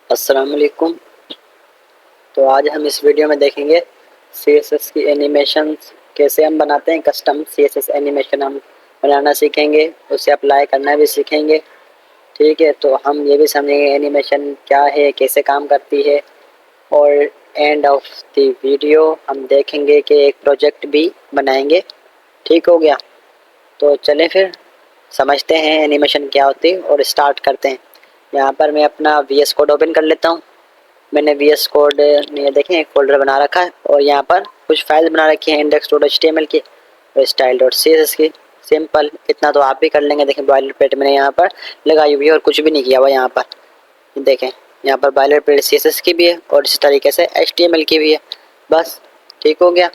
अस्सलाम वालेकुम। तो आज हम इस वीडियो में देखेंगे CSS की एनिमेशंस कैसे हम बनाते हैं। कस्टम CSS एनिमेशन हम बनाना सीखेंगे, उसे अप्लाई करना भी सीखेंगे। ठीक है, तो हम ये भी समझेंगे एनिमेशन क्या है, कैसे काम करती है। और एंड ऑफ द वीडियो हम देखेंगे कि एक प्रोजेक्ट भी बनाएंगे। ठीक हो गया, तो चलें फिर समझते हैं एनिमेशन क्या होती है और स्टार्ट करते हैं। यहाँ पर मैं अपना VS कोड ओपन कर लेता हूँ। मैंने VS कोड ये देखें एक फोल्डर बना रखा है और यहाँ पर कुछ फाइल बना रखी है index.html की और style.css की। सिंपल, इतना तो आप भी कर लेंगे। देखें बॉयलर प्लेट मैंने यहाँ पर लगाई हुई है और कुछ भी नहीं किया हुआ। यहाँ पर देखें, यहाँ पर बॉयलर प्लेट CSS की भी है और इस तरीके से HTML की भी है। बस ठीक हो गया।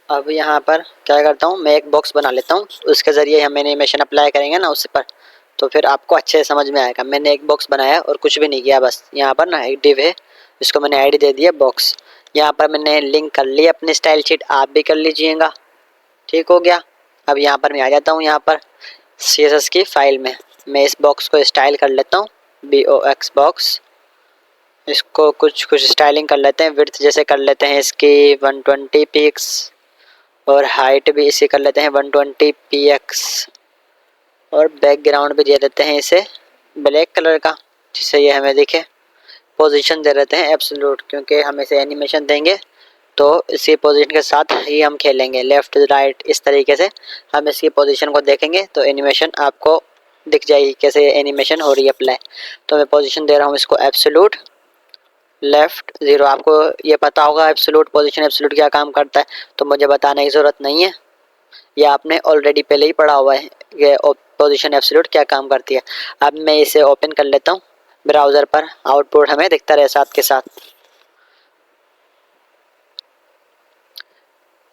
अब यहाँ पर क्या करता हूँ, मैं एक बॉक्स बना लेता हूँ, उसके ज़रिए हम एनिमेशन अप्लाई करेंगे ना उस पर, तो फिर आपको अच्छे से समझ में आएगा। मैंने एक बॉक्स बनाया और कुछ भी नहीं किया, बस यहाँ पर ना एक डिव है, इसको मैंने आईडी दे दिया बॉक्स। यहाँ पर मैंने लिंक कर लिया अपनी स्टाइल शीट, आप भी कर लीजिएगा। ठीक हो गया। अब यहाँ पर मैं आ जाता हूँ, यहाँ पर CSS की फाइल में मैं इस बॉक्स को स्टाइल कर लेता हूँ, BOX बॉक्स। इसको कुछ स्टाइलिंग कर लेते हैं, विड्थ जैसे कर लेते हैं इसकी 120 पिक्स और हाइट भी इसी कर लेते हैं 120 px और बैकग्राउंड भी दे देते हैं इसे ब्लैक कलर का, जिससे ये हमें दिखे। पोजीशन दे देते हैं एब्सोल्यूट, क्योंकि हम इसे एनिमेशन देंगे तो इसी पोजीशन के साथ ही हम खेलेंगे, लेफ़्ट राइट इस तरीके से हम इसकी पोजीशन को देखेंगे तो एनिमेशन आपको दिख जाएगी कैसे एनिमेशन हो रही है अप्लाई। तो मैं पोजीशन दे रहा हूँ इसको एब्सोल्यूट, लेफ़्ट 0। आपको ये पता होगा एब्सोल्यूट पोजीशन एब्सोल्यूट क्या काम करता है, तो मुझे बताने की ज़रूरत नहीं है, ये आपने ऑलरेडी पहले ही पढ़ा हुआ है ये पोजीशन एब्सोल्यूट क्या काम करती है। अब मैं इसे ओपन कर लेता हूँ ब्राउज़र पर, आउटपुट हमें दिखता रहे साथ के साथ।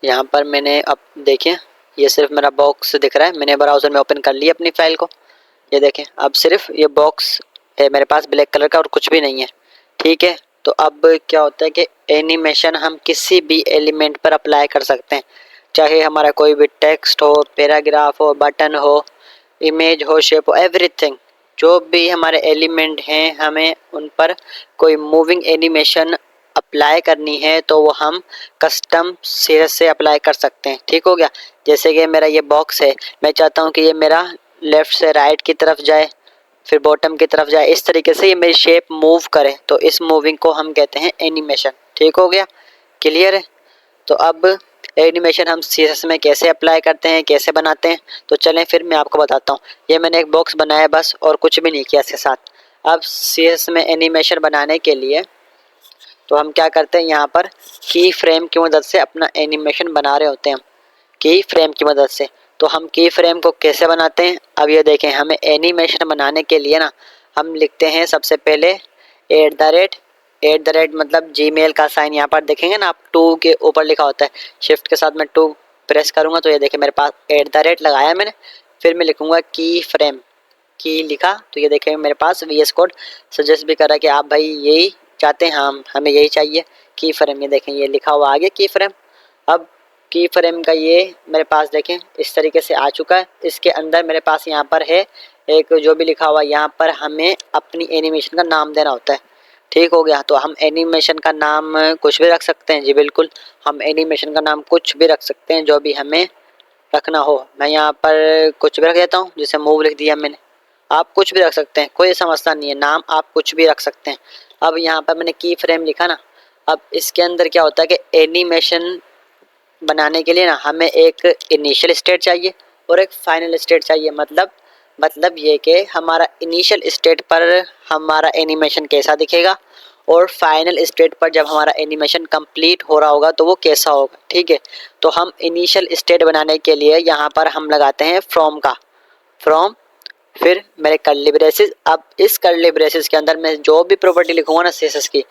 यहाँ पर मैंने अब देखिए ये सिर्फ मेरा बॉक्स दिख रहा है, मैंने ब्राउज़र में ओपन कर लिया अपनी फ़ाइल को। ये देखें अब सिर्फ ये बॉक्स है मेरे पास ब्लैक कलर का और कुछ भी नहीं है। ठीक है, तो अब क्या होता है कि एनिमेशन हम किसी भी एलिमेंट पर अप्लाई कर सकते हैं, चाहे हमारा कोई भी टेक्स्ट हो, पैराग्राफ हो, बटन हो, इमेज हो, शेप हो, एवरीथिंग। जो भी हमारे एलिमेंट हैं हमें उन पर कोई मूविंग एनिमेशन अप्लाई करनी है तो वो हम कस्टम CSS से अप्लाई कर सकते हैं। ठीक हो गया। जैसे कि मेरा ये बॉक्स है, मैं चाहता हूँ कि ये मेरा लेफ़्ट से राइट की तरफ जाए, फिर बॉटम की तरफ जाए, इस तरीके से ये मेरी शेप मूव करे, तो इस मूविंग को हम कहते हैं एनिमेशन। ठीक हो गया, क्लियर है। तो अब एनिमेशन हम CSS में कैसे अप्लाई करते हैं, कैसे बनाते हैं, तो चलें फिर मैं आपको बताता हूँ। ये मैंने एक बॉक्स बनाया बस और कुछ भी नहीं किया इसके साथ। अब CSS में एनिमेशन बनाने के लिए तो हम क्या करते हैं, यहाँ पर की फ्रेम की मदद से अपना एनिमेशन बना रहे होते हैं हम, की फ्रेम की मदद से। तो हम की फ्रेम को कैसे बनाते हैं, अब ये देखें। हमें एनिमेशन बनाने के लिए ना हम लिखते हैं सबसे पहले @ मतलब Gmail का साइन यहाँ पर देखेंगे ना आप, 2 के ऊपर लिखा होता है, शिफ्ट के साथ मैं 2 प्रेस करूँगा तो ये देखें मेरे पास @ लगाया मैंने। फिर मैं लिखूँगा की फ्रेम, की लिखा तो ये देखें मेरे पास VS कोड सजेस्ट भी कर रहा है कि आप भाई यही चाहते हैं, हम हमें यही चाहिए की फ्रेम। ये देखें ये लिखा हुआ आगे की फ्रेम। अब की फ्रेम का ये मेरे पास देखें इस तरीके से आ चुका है। इसके अंदर मेरे पास यहाँ पर है एक जो भी लिखा हुआ, यहाँ पर हमें अपनी एनिमेशन का नाम देना होता है। ठीक हो गया, तो हम एनिमेशन का नाम कुछ भी रख सकते हैं। जी बिल्कुल, हम एनिमेशन का नाम कुछ भी रख सकते हैं जो भी हमें रखना हो। मैं यहाँ पर कुछ भी रख देता हूँ, जैसे मूव लिख दिया मैंने। आप कुछ भी रख सकते हैं, कोई समस्या नहीं है, नाम आप कुछ भी रख सकते हैं। अब यहाँ पर मैंने की फ्रेम लिखा ना। अब इसके अंदर क्या होता है कि एनिमेशन बनाने के लिए ना हमें एक इनिशियल स्टेट चाहिए और एक फाइनल स्टेट चाहिए। मतलब ये कि हमारा इनिशियल स्टेट पर हमारा एनिमेशन कैसा दिखेगा और फाइनल स्टेट पर जब हमारा एनिमेशन कंप्लीट हो रहा होगा तो वो कैसा होगा। ठीक है, तो हम इनिशियल स्टेट बनाने के लिए यहाँ पर हम लगाते हैं फ्रॉम, फिर मेरे कर्ली ब्रेसेस। अब इस कर्ली ब्रेसेस के अंदर मैं जो भी प्रॉपर्टी लिखूंगा ना CSS की,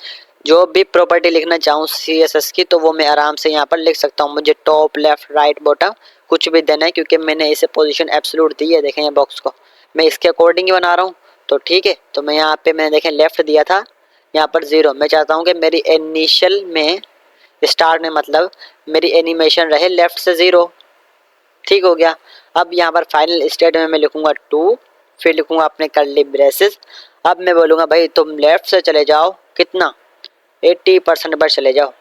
जो भी प्रॉपर्टी लिखना चाहूँ CSS की, तो वो मैं आराम से यहाँ पर लिख सकता हूँ। मुझे टॉप, लेफ्ट, राइट, बॉटम कुछ भी देना है, क्योंकि मैंने इसे पोजीशन एब्सोल्यूट दी है। देखें ये बॉक्स को मैं इसके अकॉर्डिंग ही बना रहा हूँ। तो ठीक है, तो मैं यहाँ पे मैंने देखें लेफ्ट दिया था, यहाँ पर 0। मैं चाहता हूँ कि मेरी इनिशियल में स्टार्ट में मतलब मेरी एनिमेशन रहे लेफ्ट से 0। ठीक हो गया। अब यहाँ पर फाइनल स्टेट में मैं लिखूंगा 2, फिर लिखूंगा अपने कर्ली ब्रेसेस। अब मैं बोलूँगा भाई तुम लेफ्ट से चले जाओ, कितना 80% पर चले जाओ,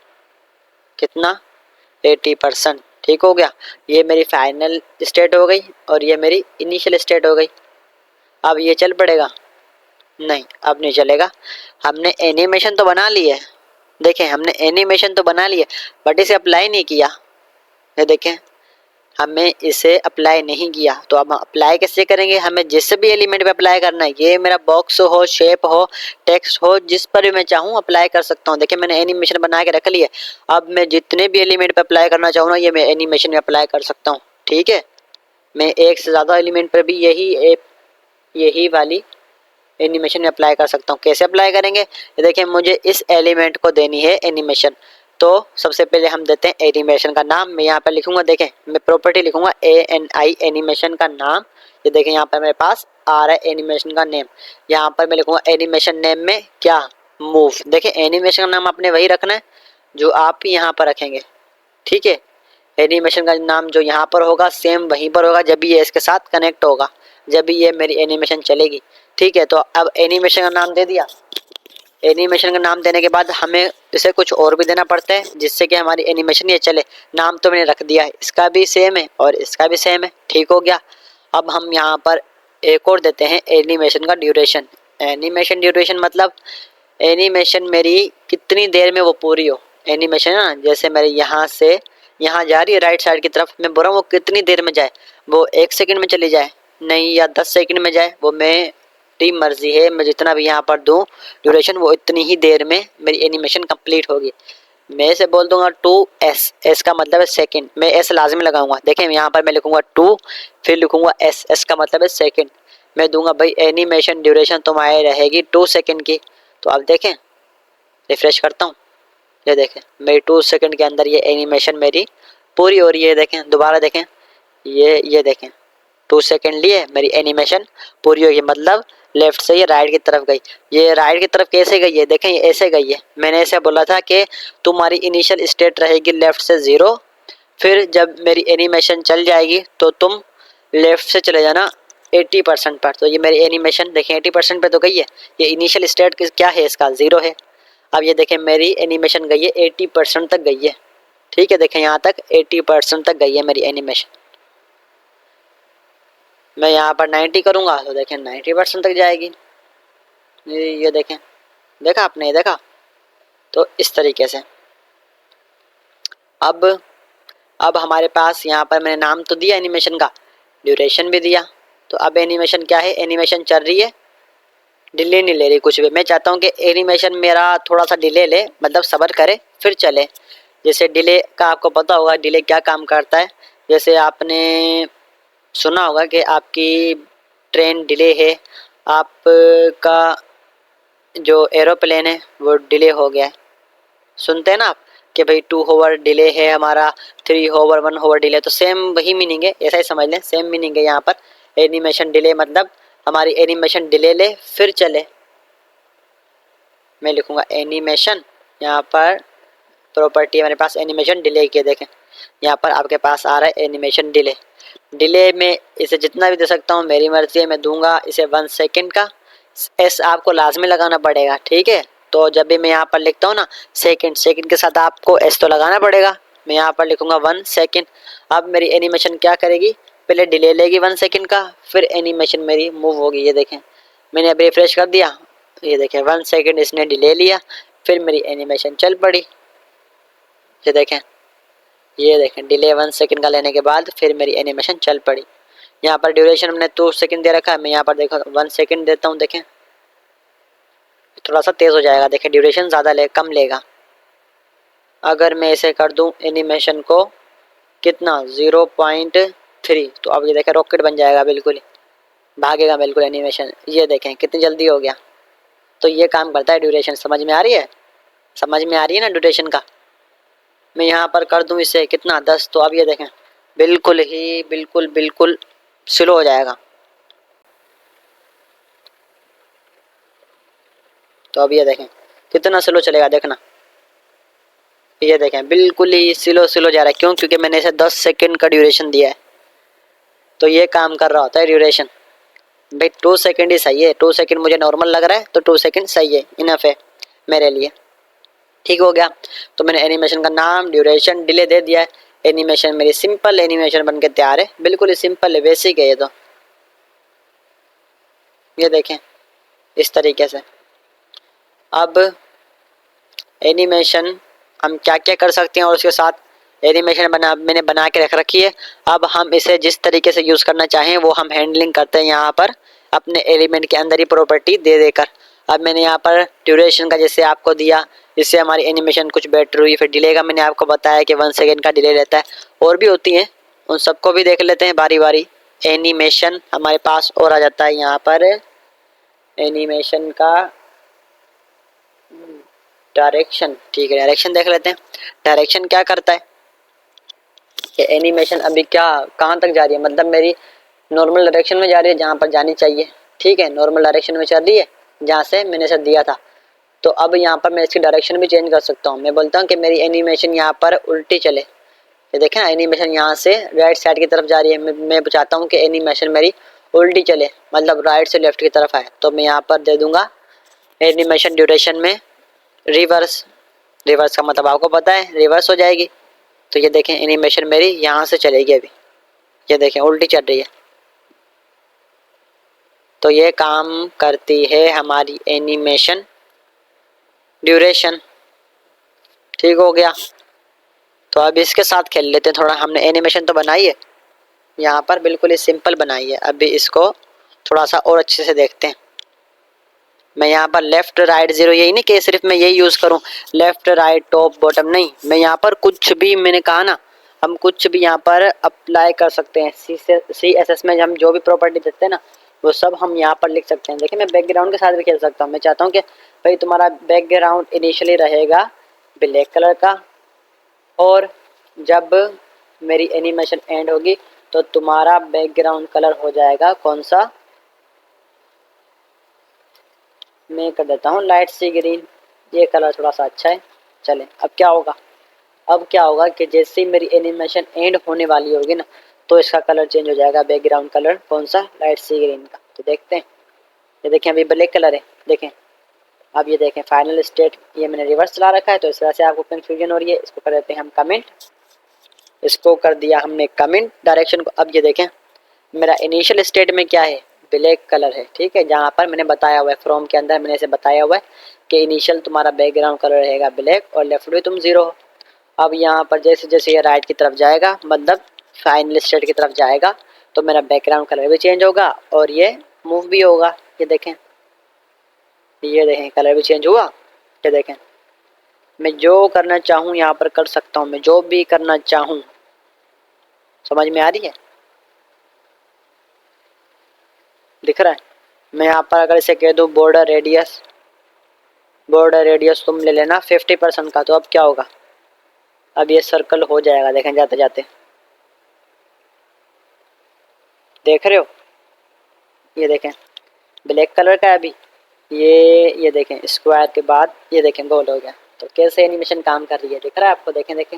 कितना 80%। ठीक हो गया। ये मेरी फाइनल स्टेट हो गई और ये मेरी इनिशियल स्टेट हो गई। अब ये चल पड़ेगा? नहीं, अब नहीं चलेगा। हमने एनिमेशन तो बना ली है, देखें हमने एनिमेशन तो बना ली है, बट इसे अप्लाई नहीं किया। ये देखें हमें इसे अप्लाई नहीं किया, तो अब हम अप्लाई कैसे करेंगे? हमें जिस भी एलिमेंट पे अप्लाई करना है, ये मेरा बॉक्स हो, शेप हो, टेक्स्ट हो, जिस पर भी मैं चाहूँ अप्लाई कर सकता हूँ। देखिए मैंने एनिमेशन बना के रख लिया। अब मैं जितने भी एलिमेंट पे अप्लाई करना चाहूँ ना, ये मैं एनिमेशन में अप्लाई कर सकता हूँ। ठीक है, मैं एक से ज़्यादा एलिमेंट पर भी यही वाली एनिमेशन में अप्लाई कर सकता हूँ। कैसे अप्लाई करेंगे? ये देखिए मुझे इस एलिमेंट को देनी है एनिमेशन, तो सबसे पहले हम देते हैं एनिमेशन का नाम। मैं यहाँ पर लिखूंगा, देखें मैं प्रॉपर्टी लिखूंगा ANI, एनिमेशन का नाम। ये देखें यहाँ पर मेरे पास आ रहा है एनिमेशन का नेम। यहाँ पर मैं लिखूंगा एनिमेशन नेम में क्या, मूव। देखें एनिमेशन का नाम आपने वही रखना है जो आप यहाँ पर रखेंगे। ठीक है, एनिमेशन का नाम जो यहाँ पर होगा सेम वहीं पर होगा जब भी ये इसके साथ कनेक्ट होगा, जब भी ये मेरी एनिमेशन चलेगी। ठीक है, तो अब एनिमेशन का नाम दे दिया। एनिमेशन का नाम देने के बाद हमें इसे कुछ और भी देना पड़ता है जिससे कि हमारी एनिमेशन ये चले। नाम तो मैंने रख दिया है, इसका भी सेम है और इसका भी सेम है। ठीक हो गया। अब हम यहाँ पर एक और देते हैं एनिमेशन का ड्यूरेशन। एनिमेशन ड्यूरेशन मतलब एनिमेशन मेरी कितनी देर में वो पूरी हो। एनिमेशन है ना, जैसे मेरे यहाँ से यहाँ जा रही है राइट साइड की तरफ, मैं बोल रहा हूँ वो कितनी देर में जाए, वो 1 सेकंड में चली जाए नहीं या 10 सेकंड में जाए, वो मेरी मर्जी है। मैं जितना भी यहाँ पर दूँ ड्यूरेशन, वो इतनी ही देर में मेरी एनिमेशन कंप्लीट होगी। मैं इसे बोल दूंगा 2s, एस का मतलब है सेकंड, मैं एस लाजमी लगाऊंगा। देखें यहाँ पर मैं लिखूंगा 2, फिर लिखूंगा एस, एस का मतलब है सेकंड। मैं दूंगा भाई एनिमेशन ड्यूरेशन तुम्हारी रहेगी 2 सेकंड की। तो आप देखें, रिफ्रेश करता हूँ, ये देखें मेरी 2 सेकंड के अंदर ये एनिमेशन मेरी पूरी हो रही है। देखें दोबारा देखें, ये देखें 2 सेकंड लिए मेरी एनिमेशन पूरी होगी, मतलब लेफ्ट से ये राइट की तरफ गई। ये राइट की तरफ कैसे गई है? देखें ये ऐसे गई है। मैंने ऐसे बोला था कि तुम्हारी इनिशियल स्टेट रहेगी लेफ्ट से 0, फिर जब मेरी एनिमेशन चल जाएगी तो तुम लेफ्ट से चले जाना 80% पर। तो ये मेरी एनिमेशन देखें 80% पे तो गई है। ये इनिशियल स्टेट क्या है इसका, 0 है। अब ये देखें मेरी एनिमेशन गई है 80% तक गई है। ठीक है, देखें यहाँ तक 80% तक गई है मेरी एनिमेशन। मैं यहाँ पर 90 करूँगा तो देखें 90% तक जाएगी। ये देखें, देखा आपने, ये देखा। तो इस तरीके से अब हमारे पास यहाँ पर मैंने नाम तो दिया एनिमेशन का, ड्यूरेशन भी दिया। तो अब एनिमेशन क्या है, एनिमेशन चल रही है, डिले नहीं ले रही कुछ भी। मैं चाहता हूँ कि एनिमेशन मेरा थोड़ा सा डिले ले, मतलब सब्र करे फिर चले। जैसे डिले का आपको पता होगा डिले क्या काम करता है। जैसे आपने सुना होगा कि आपकी ट्रेन डिले है, आपका जो एरोप्लेन है वो डिले हो गया है। सुनते हैं ना आप कि भाई 2 आवर डिले है हमारा, 3 आवर 1 आवर डिले। तो सेम वही मीनिंग है, ऐसा ही समझ लें, सेम मीनिंग है यहाँ पर। एनिमेशन डिले मतलब हमारी एनिमेशन डिले ले फिर चले। मैं लिखूँगा एनिमेशन, यहाँ पर प्रॉपर्टी है मेरे पास एनिमेशन डिले की। देखें यहाँ पर आपके पास आ रहा है एनिमेशन डिले। डिले में इसे जितना भी दे सकता हूँ मेरी मर्जी है। मैं दूंगा इसे 1 सेकंड का, एस आपको लाजमी लगाना पड़ेगा। ठीक है, तो जब भी मैं यहाँ पर लिखता हूँ ना सेकंड, सेकंड के साथ आपको एस तो लगाना पड़ेगा। मैं यहाँ पर लिखूँगा 1 सेकंड। अब मेरी एनिमेशन क्या करेगी, पहले डिले लेगी 1 सेकंड का, फिर एनिमेशन मेरी मूव होगी। ये देखें मैंने अभी रिफ्रेश कर दिया, ये देखें 1 सेकंड इसने डिले लिया, फिर मेरी एनिमेशन चल पड़ी। ये देखें डिले 1 सेकंड का लेने के बाद फिर मेरी एनिमेशन चल पड़ी। यहाँ पर ड्यूरेशन हमने 2 सेकंड दे रखा है, मैं यहाँ पर देखो 1 सेकंड देता हूँ। देखें थोड़ा सा तेज़ हो जाएगा, देखें ड्यूरेशन ज़्यादा कम लेगा। अगर मैं इसे कर दूँ एनिमेशन को कितना 0.3, तो अब ये देखें रॉकेट बन जाएगा, बिल्कुल ही भागेगा बिल्कुल एनिमेशन। ये देखें कितनी जल्दी हो गया। तो ये काम करता है ड्यूरेशन। समझ में आ रही है, समझ में आ रही है ना ड्यूरेशन का। मैं यहाँ पर कर दूँ इसे कितना 10, तो अब ये देखें बिल्कुल स्लो हो जाएगा। तो अब ये देखें कितना स्लो चलेगा, देखना ये देखें बिल्कुल ही स्लो जा रहा है। क्यों? क्योंकि मैंने इसे 10 सेकंड का ड्यूरेशन दिया है। तो ये काम कर रहा होता है ड्यूरेशन। भाई 2 सेकंड ही सही है, 2 सेकंड मुझे नॉर्मल लग रहा है तो 2 सेकंड सही है, इनफ है मेरे लिए। ठीक हो गया। तो मैंने एनिमेशन का नाम, ड्यूरेशन, डिले दे दिया है। एनिमेशन मेरी सिंपल एनिमेशन बन के तैयार है, बिल्कुल ही सिंपल है, बेसिक है ये तो। ये देखें इस तरीके से। अब एनिमेशन हम क्या क्या कर सकते हैं और उसके साथ एनिमेशन मैंने बना के रख रखी है। अब हम इसे जिस तरीके से यूज़ करना चाहें वो हम हैंडलिंग करते हैं यहाँ पर अपने एलिमेंट के अंदर ही प्रॉपर्टी दे देकर। अब मैंने यहाँ पर ड्यूरेशन का जैसे आपको दिया, इससे हमारी एनिमेशन कुछ बेटर हुई। फिर डिले का मैंने आपको बताया कि 1 सेकेंड का डिले रहता है, और भी होती हैं, उन सबको भी देख लेते हैं बारी बारी। एनिमेशन हमारे पास और आ जाता है यहाँ पर एनिमेशन का डायरेक्शन। ठीक है, डायरेक्शन देख लेते हैं। डायरेक्शन क्या करता है कि एनिमेशन अभी क्या कहाँ तक जा रही है, मतलब मेरी नॉर्मल डायरेक्शन में जा रही है जहाँ पर जानी चाहिए। ठीक है, नॉर्मल डायरेक्शन में चल रही है जहाँ से मैंने इसे दिया था। तो अब यहाँ पर मैं इसकी डायरेक्शन भी चेंज कर सकता हूँ। मैं बोलता हूँ कि मेरी एनिमेशन यहाँ पर उल्टी चले। ये देखें ना, एनिमेशन यहाँ से राइट साइड की तरफ जा रही है। मैं चाहता हूँ कि एनिमेशन मेरी उल्टी चले, मतलब राइट से लेफ्ट की तरफ आए। तो मैं यहाँ पर दे दूंगा एनिमेशन ड्यूरेशन में रिवर्स। रिवर्स का मतलब आपको पता है, रिवर्स हो जाएगी। तो ये देखें एनिमेशन मेरी यहाँ से चलेगी अभी, ये देखें उल्टी चल रही है। तो ये काम करती है हमारी एनिमेशन ड्यूरेशन। ठीक हो गया। तो अब इसके साथ खेल लेते हैं थोड़ा। हमने एनिमेशन तो बनाई है यहाँ पर, बिल्कुल ही सिंपल बनाई है। अभी इसको थोड़ा सा और अच्छे से देखते हैं। मैं यहाँ पर लेफ्ट राइट जीरो, यही नहीं कि सिर्फ मैं यही यूज़ करूँ, लेफ्ट राइट टॉप बॉटम नहीं। मैं यहाँ पर कुछ भी, मैंने कहा ना, हम कुछ भी यहाँ पर अप्लाई कर सकते हैं। CSS में हम जो भी प्रॉपर्टी देते हैं ना, वो सब हम यहाँ पर लिख सकते हैं। देखिए मैं बैकग्राउंड के साथ भी खेल सकता हूँ। मैं चाहता हूँ कि भाई तुम्हारा बैकग्राउंड इनिशियली रहेगा ब्लैक कलर का, और जब मेरी एनिमेशन एंड होगी तो तुम्हारा बैकग्राउंड कलर हो जाएगा कौन सा, मैं कर देता हूँ लाइट सी ग्रीन। ये कलर थोड़ा सा अच्छा है। चलें, अब क्या होगा, अब क्या होगा कि जैसे ही मेरी एनिमेशन एंड होने वाली होगी ना, तो इसका कलर चेंज हो जाएगा, बैकग्राउंड कलर कौन सा, लाइट सी ग्रीन का। तो देखते हैं, ये देखें अभी ब्लैक कलर है, देखें। अब ये देखें फाइनल स्टेट, ये मैंने रिवर्स चला रखा है तो इस वजह से आपको कन्फ्यूजन हो रही है। इसको कर देते हैं हम कमेंट, इसको कर दिया हमने कमेंट डायरेक्शन को। अब ये देखें मेरा इनिशियल स्टेट में क्या है, ब्लैक कलर है। ठीक है, जहाँ पर मैंने बताया हुआ है फ्रॉम के अंदर मैंने इसे बताया हुआ है कि इनिशियल तुम्हारा बैकग्राउंड कलर रहेगा ब्लैक और लेफ्ट भी तुम जीरो हो। अब यहाँ पर जैसे जैसे ये राइट की तरफ जाएगा, मतलब फाइनल स्टेट की तरफ जाएगा, तो मेरा बैकग्राउंड कलर भी चेंज होगा और ये मूव भी होगा। ये देखें कलर भी चेंज हुआ। ये देखें मैं जो करना चाहूँ यहाँ पर कर सकता हूँ, मैं जो भी करना चाहूँ। समझ में आ रही है, दिख रहा है। मैं यहाँ पर अगर इसे कह दूँ बॉर्डर रेडियस, बॉर्डर रेडियस तुम ले लेना 50% का, तो अब क्या होगा, अब ये सर्कल हो जाएगा। देखें जाते जाते, देख रहे हो, ये देखें ब्लैक कलर का है अभी। ये देखें स्क्वायर के बाद ये देखें गोल हो गया। तो कैसे एनिमेशन काम कर रही है, दिख रहा है आपको, देखें देखें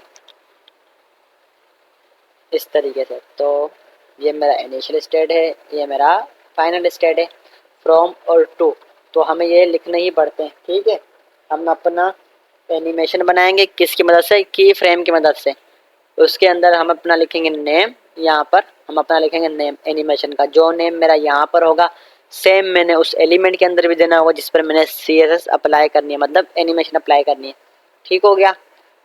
इस तरीके से। तो ये मेरा इनिशियल स्टेट है, ये मेरा फाइनल स्टेट है, फ्रॉम और टू। तो हमें ये लिखने ही पड़ते हैं। ठीक है, हम अपना एनिमेशन बनाएंगे किसकी मदद से, की फ्रेम की मदद से। उसके अंदर हम अपना लिखेंगे नेम, यहाँ पर हम अपना लिखेंगे नेम एनिमेशन का। जो नेम मेरा यहाँ पर होगा सेम मैंने उस एलिमेंट के अंदर भी देना होगा जिस पर मैंने CSS अप्लाई करनी है, मतलब एनिमेशन अप्लाई करनी है। ठीक हो गया।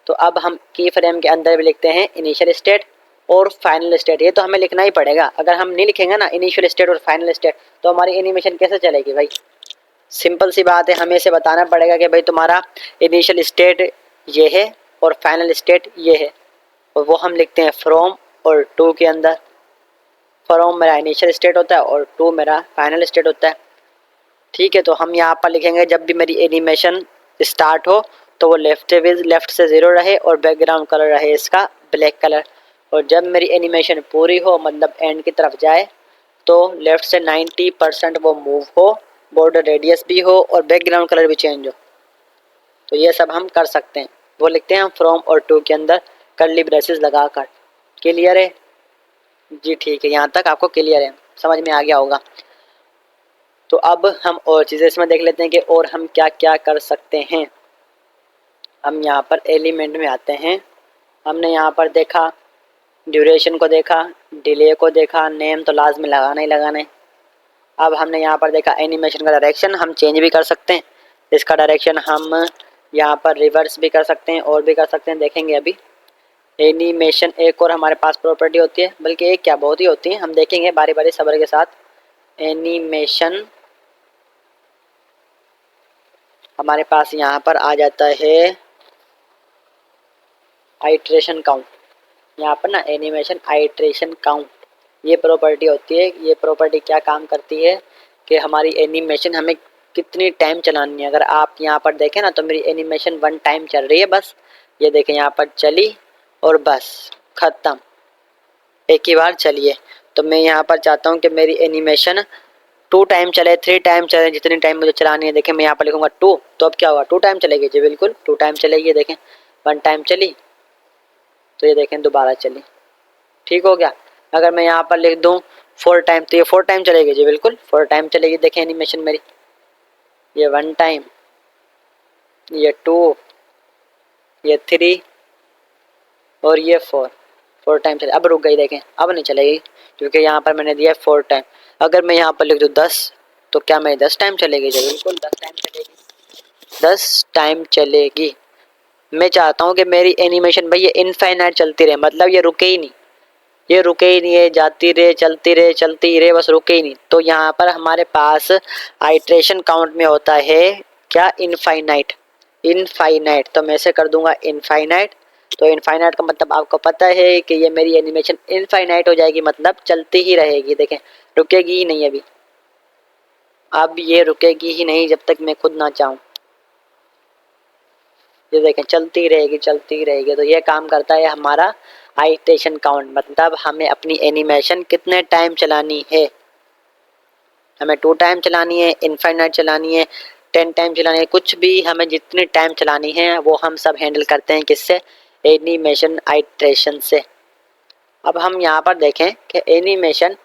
तो अब हम की फ्रेम के अंदर भी लिखते हैं इनिशियल स्टेट और फाइनल स्टेट। ये तो हमें लिखना ही पड़ेगा, अगर हम नहीं लिखेंगे ना इनिशियल स्टेट और फाइनल स्टेट तो हमारी एनिमेशन कैसे चलेगी भाई। सिंपल सी बात है, हमें इसे बताना पड़ेगा कि भाई तुम्हारा इनिशियल स्टेट ये है और फाइनल स्टेट ये है, और वो हम लिखते हैं फ्रॉम और टू के अंदर। फ्रॉम मेरा इनिशियल स्टेट होता है और टू मेरा फाइनल स्टेट होता है। ठीक है, तो हम यहाँ पर लिखेंगे जब भी मेरी एनिमेशन स्टार्ट हो तो वो लेफ्ट से ज़ीरो रहे और बैकग्राउंड कलर रहे इसका ब्लैक कलर। और जब मेरी एनिमेशन पूरी हो, मतलब एंड की तरफ जाए, तो लेफ्ट से 90% वो मूव हो, बॉर्डर रेडियस भी हो और बैकग्राउंड कलर भी चेंज हो। तो ये सब हम कर सकते हैं, वो लिखते हैं हम फ्रॉम और टू के अंदर कर्ली ब्रेसेस लगा कर। क्लियर है जी, ठीक है, यहाँ तक आपको क्लियर है, समझ में आ गया होगा। तो अब हम और चीज़ें इसमें देख लेते हैं कि और हम क्या क्या कर सकते हैं। हम यहाँ पर एलिमेंट में आते हैं। हमने यहाँ पर देखा ड्यूरेशन को, देखा डिले को, देखा नेम तो लाजमी लगाना ही लगाना है। अब हमने यहाँ पर देखा एनिमेशन का डायरेक्शन हम चेंज भी कर सकते हैं। इसका डायरेक्शन हम यहाँ पर रिवर्स भी कर सकते हैं और भी कर सकते हैं, देखेंगे अभी। एनिमेशन एक और हमारे पास प्रॉपर्टी होती है, बल्कि एक क्या बहुत ही होती है, हम देखेंगे बारी बारी सब्र के साथ। एनिमेशन हमारे पास यहाँ पर आ जाता है आइट्रेशन काउंट। यहाँ पर ना एनिमेशन आइट्रेशन काउंट ये प्रॉपर्टी होती है। ये प्रॉपर्टी क्या काम करती है कि हमारी एनिमेशन हमें कितनी टाइम चलानी है। अगर आप यहाँ पर देखें ना तो मेरी एनिमेशन 1 टाइम चल रही है बस। ये देखें यहाँ पर चली और बस ख़त्म, एक ही बार चलिए। तो मैं यहाँ पर चाहता हूँ कि मेरी एनिमेशन 2 टाइम चले, 3 टाइम चले, जितनी टाइम मुझे चलानी है। देखें मैं यहाँ पर लिखूँगा 2, तो अब क्या होगा 2 टाइम चलेगी जी, बिल्कुल 2 टाइम चलेगी। देखें 1 टाइम चली तो ये देखें दोबारा चली, ठीक हो गया। अगर मैं यहाँ पर लिख दूँ 4 टाइम तो ये 4 टाइम चलेगी जी, बिल्कुल 4 टाइम चलेगी। देखें एनिमेशन मेरी, ये 1 टाइम, ये 2, ये 3 और ये 4 टाइम चले। अब रुक गई, देखें अब नहीं चलेगी क्योंकि यहाँ पर मैंने दिया है 4 टाइम। अगर मैं यहाँ पर लिख दूँ 10 तो क्या मेरी 10 टाइम चलेगी जी, बिल्कुल 10 टाइम चलेगी, 10 टाइम चलेगी। मैं चाहता हूँ कि मेरी एनिमेशन भाई ये इनफाइनाइट चलती रहे, मतलब ये रुके ही नहीं, ये रुके ही नहीं है, जाती रहे चलती रहे चलती रहे, बस रुके ही नहीं। तो यहाँ पर हमारे पास आइट्रेशन काउंट में होता है क्या, इनफाइनाइट। इनफाइनाइट तो मैं इसे कर दूंगा इनफाइनाइट। तो इनफाइनाइट का मतलब आपको पता है कि ये मेरी एनिमेशन इनफाइनाइट हो जाएगी, मतलब चलती ही रहेगी। देखें रुकेगी ही नहीं अभी, अब ये रुकेगी ही नहीं जब तक मैं खुद ना चाहूँ। ये देखें चलती रहेगी चलती रहेगी। तो ये काम करता है हमारा आइट्रेशन काउंट, मतलब हमें अपनी एनिमेशन कितने टाइम चलानी है। हमें 2 टाइम चलानी है, इनफाइनाइट चलानी है, 10 टाइम चलानी है, कुछ भी हमें जितनी टाइम चलानी है वो हम सब हैंडल करते हैं किससे, एनिमेशन आइट्रेशन से। अब हम यहाँ पर देखें कि एनिमेशन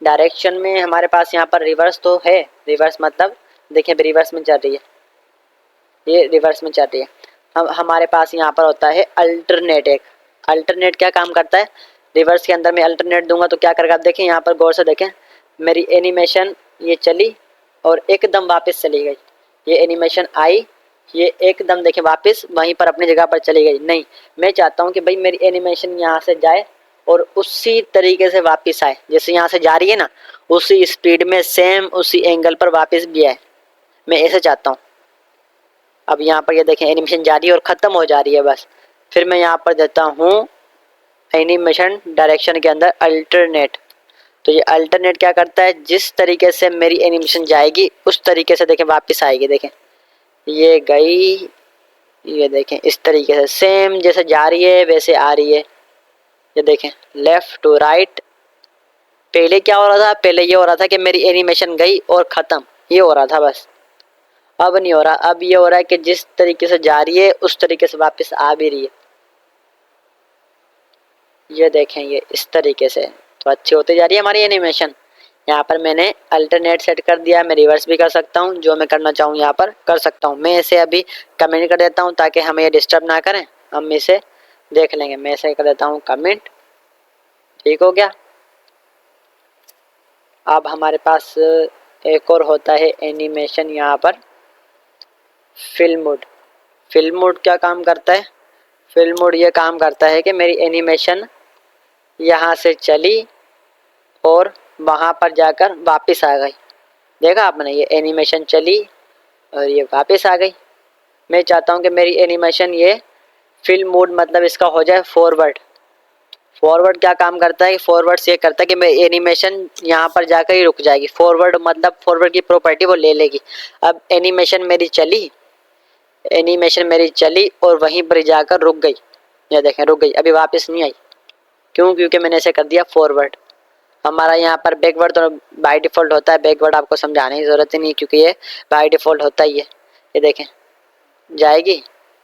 डायरेक्शन में हमारे पास यहाँ पर रिवर्स तो है। रिवर्स मतलब देखें रिवर्स में चल रही है, ये रिवर्स में चल रही है। हम हमारे पास यहाँ पर होता है अल्टरनेट। एक अल्टरनेट क्या काम करता है, रिवर्स के अंदर मैं अल्टरनेट दूंगा तो क्या करेगा। आप देखें यहाँ पर गौर से देखें, मेरी एनिमेशन ये चली और एकदम वापस चली गई। ये एनिमेशन आई, ये एकदम देखें वापस वहीं पर अपनी जगह पर चली गई। नहीं, मैं चाहता हूँ कि भाई मेरी एनिमेशन यहाँ से जाए और उसी तरीके से वापस आए, जैसे यहाँ से जा रही है ना उसी स्पीड में सेम उसी एंगल पर वापस भी आए, मैं ऐसे चाहता हूँ। अब यहाँ पर ये देखें एनिमेशन जा रही है और ख़त्म हो जा रही है बस। फिर मैं यहाँ पर देता हूँ एनिमेशन डायरेक्शन के अंदर अल्टरनेट। तो ये अल्टरनेट क्या करता है, जिस तरीके से मेरी एनिमेशन जाएगी उस तरीके से देखें वापस आएगी। देखें ये गई, ये देखें इस तरीके से सेम जैसे जा रही है वैसे आ रही है। ये देखें लेफ़्ट टू राइट। पहले क्या हो रहा था, पहले ये हो रहा था कि मेरी एनिमेशन गई और ख़त्म, ये हो रहा था बस। अब नहीं हो रहा, अब ये हो रहा है कि जिस तरीके से जा रही है उस तरीके से वापस आ भी रही है। ये देखें ये इस तरीके से तो अच्छी होती जा रही है हमारी एनिमेशन। यहाँ पर मैंने अल्टरनेट सेट कर दिया, मैं रिवर्स भी कर सकता हूँ, जो मैं करना चाहूँ यहाँ पर कर सकता हूँ। मैं इसे अभी कमेंट कर देता हूँ ताकि हमें ये डिस्टर्ब ना करें, हम इसे देख लेंगे। मैं इसे कर देता हूँ कमेंट, ठीक हो गया। अब हमारे पास एक और होता है एनिमेशन यहाँ पर फिल्म मोड। फिल्म मोड क्या काम करता है, फिल्म मोड ये काम करता है कि मेरी एनिमेशन यहाँ से चली और वहाँ पर जाकर वापस आ गई। देखा आपने ये एनिमेशन चली और ये वापस आ गई। मैं चाहता हूँ कि मेरी एनिमेशन ये फिल्म मोड मतलब इसका हो जाए फॉरवर्ड। फॉरवर्ड क्या काम करता है, फॉरवर्ड से ये करता है कि मेरी एनिमेशन यहाँ पर जाकर ही रुक जाएगी। फॉरवर्ड मतलब फॉरवर्ड की प्रॉपर्टी वो ले लेगी। अब एनिमेशन मेरी चली, एनिमेशन मेरी चली और वहीं पर जाकर रुक गई। ये देखें रुक गई, अभी वापस नहीं आई। क्यों, क्योंकि मैंने ऐसे कर दिया फॉरवर्ड। हमारा यहाँ पर बैकवर्ड तो बाय डिफ़ॉल्ट होता है, बैकवर्ड आपको समझाने की ज़रूरत ही नहीं क्योंकि ये बाय डिफ़ॉल्ट होता ही है। ये देखें जाएगी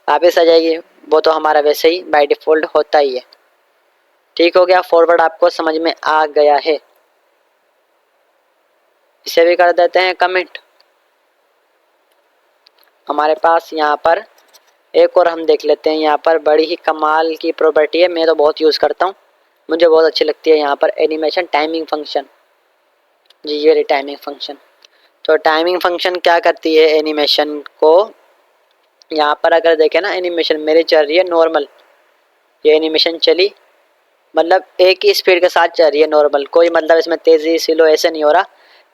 वापस आ जाएगी, वो तो हमारा वैसे ही बाय डिफ़ॉल्ट होता ही है। ठीक हो गया, फॉरवर्ड आपको समझ में आ गया है। इसे भी कर देते हैं कमेंट। हमारे पास यहाँ पर एक और हम देख लेते हैं, यहाँ पर बड़ी ही कमाल की प्रॉपर्टी है, मैं तो बहुत यूज़ करता हूँ, मुझे बहुत अच्छी लगती है। यहाँ पर एनिमेशन टाइमिंग फंक्शन, जी ये रही टाइमिंग फंक्शन। तो टाइमिंग फंक्शन क्या करती है एनिमेशन को, यहाँ पर अगर देखें ना एनिमेशन मेरी चल रही है नॉर्मल, ये एनिमेशन चली मतलब एक ही स्पीड के साथ चल रही है नॉर्मल, कोई मतलब इसमें तेज़ी स्लो ऐसे नहीं हो रहा।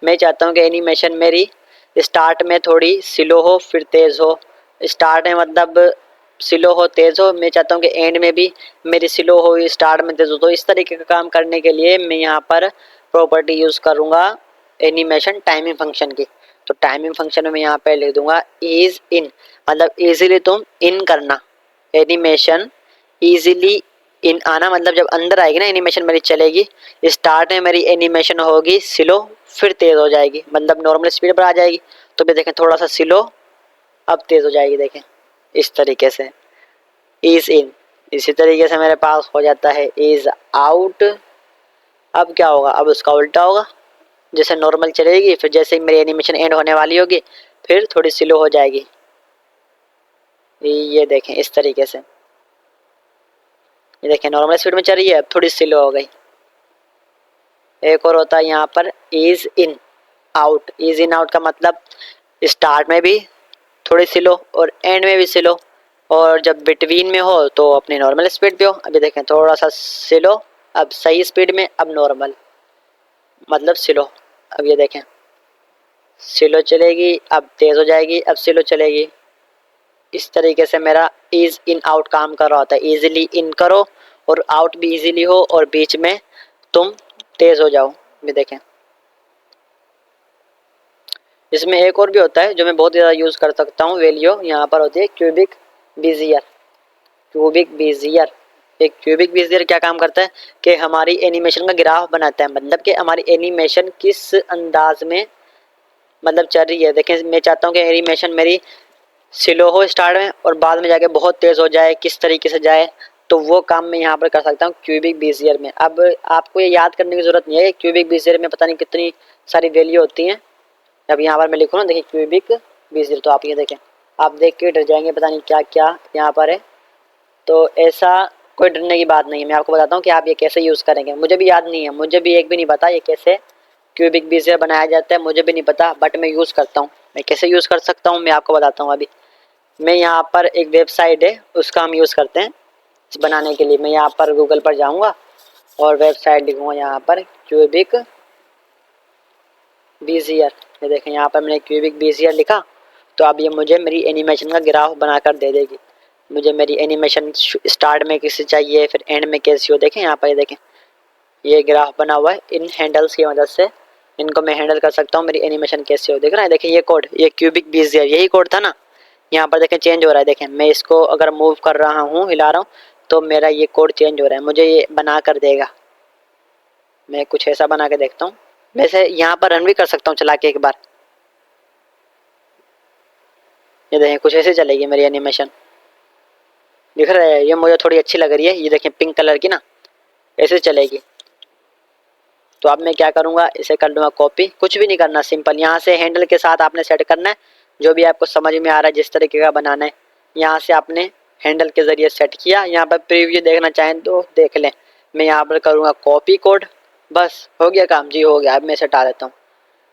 मैं चाहता हूँ कि एनिमेशन मेरी स्टार्ट में थोड़ी स्लो हो फिर तेज़ हो, स्टार्ट में मतलब स्लो हो तेज़ हो, मैं चाहता हूँ कि एंड में भी मेरी स्लो हो स्टार्ट में तेज़ हो। तो इस तरीके का काम करने के लिए मैं यहाँ पर प्रॉपर्टी यूज़ करूँगा एनिमेशन टाइमिंग फंक्शन की। तो टाइमिंग फंक्शन में यहाँ पे लिख दूंगा इज इन, मतलब इजीली तुम इन करना, एनिमेशन इजीली इन आना, मतलब जब अंदर आएगी ना एनिमेशन मेरी चलेगी, स्टार्ट में मेरी एनिमेशन होगी स्लो फिर तेज़ हो जाएगी, मतलब नॉर्मल स्पीड पर आ जाएगी। तो भी देखें थोड़ा सा स्लो अब तेज़ हो जाएगी, देखें इस तरीके से इज इन। इसी तरीके से मेरे पास हो जाता है इज आउट। अब क्या होगा, अब उसका उल्टा होगा, जैसे नॉर्मल चलेगी फिर जैसे ही मेरी एनिमेशन एंड होने वाली होगी फिर थोड़ी स्लो हो जाएगी, ये देखें इस तरीके से, ये देखें नॉर्मल स्पीड में चल रही है अब थोड़ी स्लो हो गई। एक और होता है यहाँ पर is in out, is in out का मतलब स्टार्ट में भी थोड़ी स्लो और एंड में भी स्लो, और जब बिटवीन में हो तो अपनी नॉर्मल स्पीड पे हो। अभी देखें थोड़ा सा स्लो अब सही स्पीड में, अब नॉर्मल मतलब स्लो, अब ये देखें स्लो चलेगी अब तेज़ हो जाएगी अब स्लो चलेगी। इस तरीके से मेरा इज इन आउट काम कर रहा होता है, इजीली इन करो और आउट भी इजीली हो और बीच में तुम तेज़ हो जाओ। भी देखें इसमें एक और भी होता है जो मैं बहुत ज़्यादा यूज़ कर सकता हूँ, वैल्यू यहाँ पर होती है क्यूबिक बीजियर। क्यूबिक बीजियर, एक क्यूबिक बीजियर क्या काम करता है कि हमारी एनिमेशन का ग्राफ बनाता है, मतलब कि हमारी एनिमेशन किस अंदाज में मतलब चल रही है। देखें मैं चाहता हूँ कि एनिमेशन मेरी स्लो हो स्टार्ट में और बाद में जाके बहुत तेज़ हो जाए, किस तरीके से जाए, तो वो काम मैं यहाँ पर कर सकता हूँ क्यूबिक बीजियर में। अब आपको ये याद करने की ज़रूरत नहीं है, क्यूबिक बीजियर में पता नहीं कितनी सारी वैल्यू होती हैं। अब यहाँ पर मैं लिखूँ ना, देखिए क्यूबिक बीजियर, तो आप ये देखें आप देख के डर जाएंगे पता नहीं क्या क्या यहाँ पर है। तो ऐसा कोई डरने की बात नहीं है, मैं आपको बताता हूँ कि आप ये कैसे यूज़ करेंगे। मुझे भी याद नहीं है, मुझे भी एक भी नहीं पता ये कैसे क्यूबिक बीजियर बनाया जाता है, मुझे भी नहीं पता, बट मैं यूज़ करता हूँ। मैं कैसे यूज़ कर सकता हूँ मैं आपको बताता हूँ। अभी मैं यहाँ पर एक वेबसाइट है उसका हम यूज़ करते हैं इस बनाने के लिए। मैं यहाँ पर गूगल पर जाऊँगा और वेबसाइट लिखूँगा यहाँ पर क्यूबिक बीजियर। ये देखें यहाँ पर मैंने क्यूबिक बीजियर लिखा, तो अब ये मुझे मेरी एनिमेशन का ग्राफ बनाकर दे देगी। मुझे मेरी एनिमेशन स्टार्ट में कैसे चाहिए फिर एंड में कैसी हो, देखें यहाँ पर, ये देखें ये ग्राफ बना हुआ है इन हैंडल्स की मदद से, इनको मैं हैंडल कर सकता हूँ मेरी एनिमेशन कैसे हो। देख रहा है देखिए ये कोड, ये क्यूबिक बीजियर यही कोड था ना, यहाँ पर देखें चेंज हो रहा है। देखें मैं इसको अगर मूव कर रहा हूँ हिला रहा हूँ तो मेरा ये कोड चेंज हो रहा है, मुझे ये बना कर देगा। मैं कुछ ऐसा बना के देखता हूँ, वैसे यहाँ पर रन भी कर सकता हूँ चला के एक बार। ये देखें कुछ ऐसे चलेगी मेरी एनिमेशन, दिख रहा है ये मुझे थोड़ी अच्छी लग रही है, ये देखें पिंक कलर की ना ऐसे चलेगी। तो अब मैं क्या करूँगा, इसे कर लूँगा कॉपी, कुछ भी नहीं करना, सिंपल यहाँ से हैंडल के साथ आपने सेट करना है जो भी आपको समझ में आ रहा है जिस तरीके का बनाना है। यहाँ से आपने हैंडल के ज़रिए सेट किया, यहाँ पर प्रीव्यू देखना चाहें तो देख लें। मैं यहाँ पर करूँगा कॉपी कोड, बस हो गया काम जी, हो गया। अब मैं इसे हटा देता हूँ,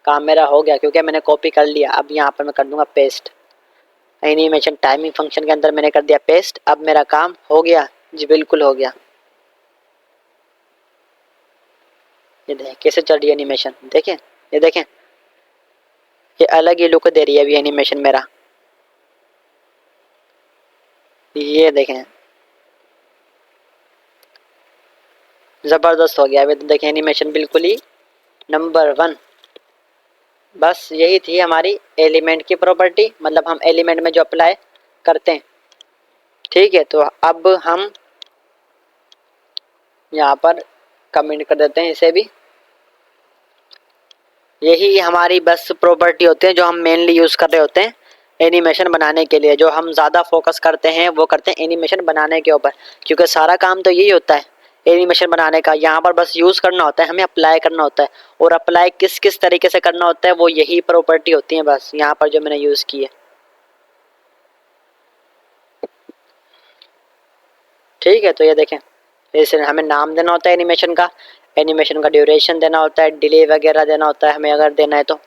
काम मेरा हो गया क्योंकि मैंने कॉपी कर लिया। अब यहाँ पर मैं कर दूँगा पेस्ट, एनिमेशन टाइमिंग फंक्शन के अंदर मैंने कर दिया पेस्ट। अब मेरा काम हो गया जी, बिल्कुल हो गया। ये देखें कैसे चल रही है एनिमेशन, देखें ये देखें ये अलग ही लुक दे रही है अभी एनिमेशन मेरा, ये देखें ज़बरदस्त हो गया। अभी तो देखें एनिमेशन बिल्कुल ही नंबर 1। बस यही थी हमारी एलिमेंट की प्रॉपर्टी, मतलब हम एलिमेंट में जो अप्लाई करते हैं। ठीक है, तो अब हम यहाँ पर कमेंट कर देते हैं इसे भी। यही हमारी बस प्रॉपर्टी होती है जो हम मेनली यूज़ कर रहे होते हैं एनिमेशन बनाने के लिए। जो हम ज़्यादा फोकस करते हैं वो करते हैं एनिमेशन बनाने के ऊपर, क्योंकि सारा काम तो यही होता है एनिमेशन बनाने का। यहाँ पर बस यूज़ करना होता है, हमें अप्लाई करना होता है, और अप्लाई किस किस तरीके से करना होता है वो यही प्रॉपर्टी होती है बस यहाँ पर जो मैंने यूज़ की है। ठीक है, तो ये देखें, इसे हमें नाम देना होता है एनिमेशन का ड्यूरेशन देना होता है, डिले वगैरह देना होता है हमें अगर देना है तो।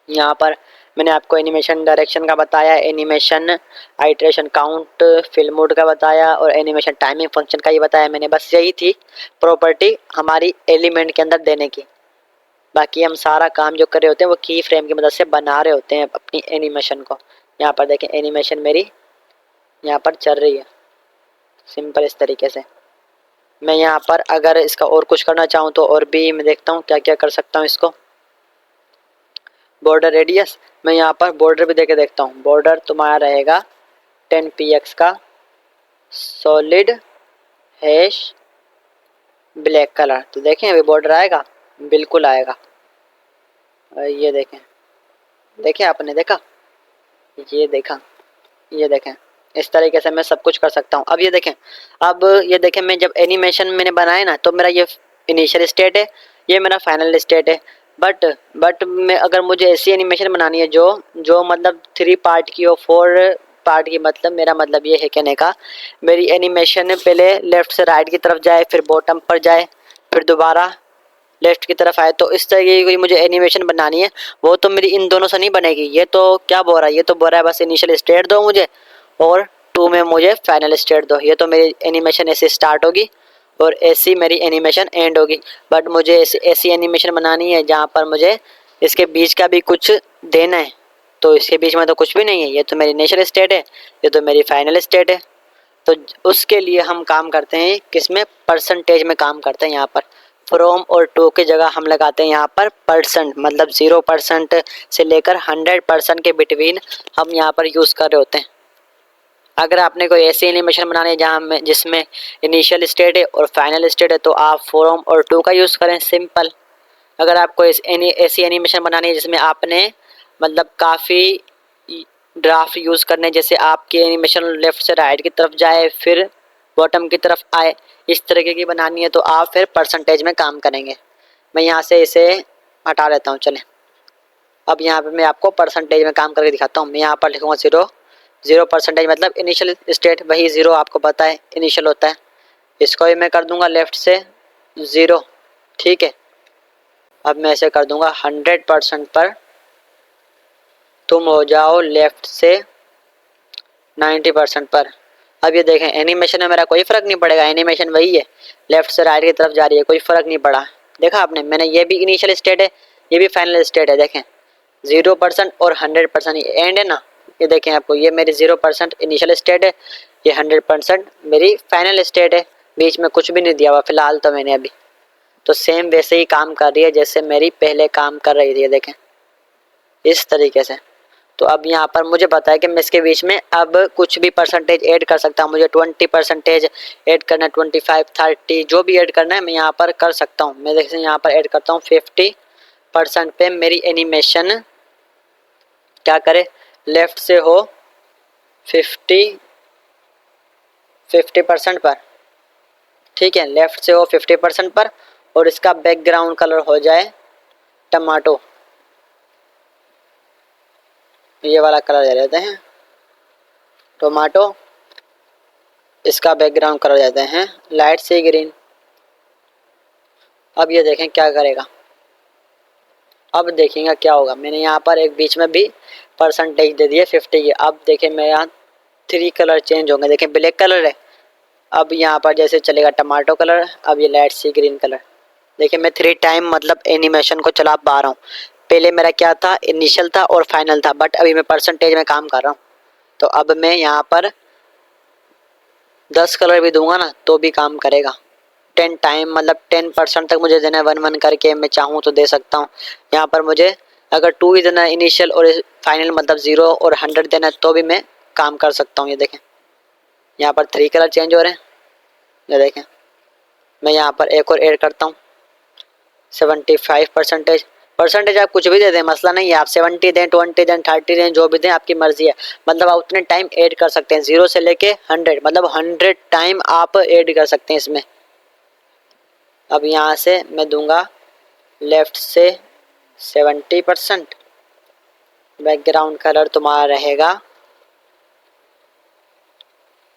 यहाँ पर मैंने आपको एनिमेशन डायरेक्शन का बताया, animation iteration count film mode का बताया, और एनिमेशन टाइमिंग फंक्शन का ही बताया मैंने। बस यही थी प्रॉपर्टी हमारी एलिमेंट के अंदर देने की। बाकी हम सारा काम जो कर रहे होते हैं वो की फ्रेम की मदद से बना रहे होते हैं अपनी एनिमेशन को। यहाँ पर देखें एनिमेशन मेरी यहाँ पर चल रही है सिंपल इस तरीके से। मैं यहाँ पर अगर इसका और कुछ करना चाहूँ तो और भी मैं देखता हूँ क्या क्या कर सकता हूँ इसको। बॉर्डर रेडियस, मैं यहाँ पर बॉर्डर भी देके देखता हूँ। बॉर्डर तुम्हारा रहेगा 10px का सॉलिड हैश ब्लैक कलर। तो देखें अभी बॉर्डर आएगा, बिल्कुल आएगा। ये देखें, देखें आपने देखा, ये देखा, ये देखें, इस तरीके से मैं सब कुछ कर सकता हूँ। अब ये देखें, मैं जब एनिमेशन मैंने बनाया ना तो मेरा ये इनिशियल स्टेट है, ये मेरा फाइनल स्टेट है। बट मैं अगर मुझे ऐसी एनिमेशन बनानी है जो मतलब 3 पार्ट की हो, 4 पार्ट की, मतलब मेरा मतलब ये है कहने का, मेरी एनिमेशन पहले लेफ़्ट से राइट की तरफ जाए, फिर बॉटम पर जाए, फिर दोबारा लेफ्ट की तरफ आए, तो इस तरीके की मुझे एनिमेशन बनानी है। वो तो मेरी इन दोनों से नहीं बनेगी। ये तो क्या बोल रहा है, ये तो बोल रहा है बस इनिशियल स्टेट दो मुझे और 2 में मुझे फाइनल स्टेट दो। ये तो मेरी एनिमेशन ऐसे स्टार्ट होगी और ऐसी मेरी एनिमेशन एंड होगी। बट मुझे ऐसी एनिमेशन बनानी है जहाँ पर मुझे इसके बीच का भी कुछ देना है। तो इसके बीच में तो कुछ भी नहीं है, ये तो मेरी इनिशियल स्टेट है, ये तो मेरी फाइनल स्टेट है। तो उसके लिए हम काम करते हैं किसमें, परसेंटेज में काम करते हैं। यहाँ पर फ्रॉम और टू की जगह हम लगाते हैं यहाँ पर परसेंट, मतलब 0% से लेकर 100% के बिटवीन हम यहाँ पर यूज़ कर रहे होते हैं। अगर आपने कोई ऐसी एनिमेशन बनानी है जिसमें इनिशियल स्टेट है और फाइनल स्टेट है तो आप फ्रॉम और टू का यूज़ करें, सिंपल। अगर आपको ऐसी एनिमेशन बनानी है जिसमें आपने मतलब काफ़ी ड्राफ्ट यूज़ करने, जैसे आपकी एनिमेशन लेफ़्ट से राइट की तरफ जाए फिर बॉटम की तरफ आए, इस तरीके की बनानी है तो आप फिर परसेंटेज में काम करेंगे। मैं यहाँ से इसे हटा लेता हूँ, चलें। अब यहाँ पे मैं आपको परसेंटेज में काम करके दिखाता हूँ। मैं यहाँ पर लिखूँगा 0% मतलब इनिशियल स्टेट, वही 0 आपको पता है इनिशियल होता है। इसको भी मैं कर दूँगा लेफ़्ट से 0, ठीक है। अब मैं इसे कर दूँगा 100% पर तुम हो जाओ लेफ़्ट से 90% पर। अब ये देखें एनिमेशन में मेरा कोई फ़र्क नहीं पड़ेगा, एनिमेशन वही है, लेफ़्ट से राइट की तरफ जा रही है, कोई फ़र्क नहीं पड़ा। देखा आपने, मैंने ये भी इनिशियल स्टेट है, ये भी फाइनल स्टेट है। देखें 0% और 100% ये एंड है ना। ये देखें आपको, ये मेरी 0% इनिशियल स्टेट है, ये 100% मेरी फाइनल स्टेट है। बीच में कुछ भी नहीं दिया हुआ फ़िलहाल तो मैंने अभी। तो सेम वैसे ही काम कर रही है जैसे मेरी पहले काम कर रही थी। ये देखें इस तरीके से। तो अब यहाँ पर मुझे पता है कि मैं इसके बीच में अब कुछ भी परसेंटेज ऐड कर सकता हूँ। मुझे 20% ऐड करना है, 25, 30 जो भी ऐड करना है मैं यहाँ पर कर सकता हूँ। मैं देखिए यहाँ पर ऐड करता हूँ 50% पे मेरी एनिमेशन क्या करे, लेफ़्ट से हो 50% पर, ठीक है, लेफ़्ट से हो 50% पर, और इसका बैकग्राउंड कलर हो जाए टमाटो, ये वाला कलर दे देते हैं टोमेटो। इसका बैकग्राउंड कलर देते हैं लाइट सी ग्रीन। अब ये देखें क्या करेगा, अब देखेंगे क्या होगा। मैंने यहाँ पर एक बीच में भी परसेंटेज दे दिए 50 की। अब देखें मैं यहाँ 3 कलर चेंज होंगे। देखें ब्लैक कलर है, अब यहाँ पर जैसे चलेगा टमाटो कलर, अब ये लाइट सी ग्रीन कलर। देखिए मैं 3 टाइम मतलब एनिमेशन को चला पा रहा हूँ। पहले मेरा क्या था, इनिशियल था और फाइनल था, बट अभी मैं परसेंटेज में काम कर रहा हूँ। तो अब मैं यहाँ पर 10 कलर भी दूंगा ना तो भी काम करेगा। 10 टाइम मतलब 10% तक मुझे देना है, 1 करके मैं चाहूँ तो दे सकता हूँ। यहाँ पर मुझे अगर 2 ही देना है इनिशियल और फाइनल मतलब 0 और 100 देना है तो भी मैं काम कर सकता हूँ। ये देखें यहाँ पर 3 कलर चेंज हो रहे हैं। ये देखें मैं यहाँ पर एक और ऐड करता हूँ 75%। परसेंटेज आप कुछ भी दे दें, मसला नहीं है। आप 70 दें, 20 दें, 30 दें, जो भी दें आपकी मर्जी है। मतलब आप उतने टाइम ऐड कर सकते हैं, 0 से लेके 100 मतलब 100 टाइम आप ऐड कर सकते हैं इसमें। अब यहाँ से मैं दूंगा लेफ्ट से 70%। बैकग्राउंड कलर तुम्हारा रहेगा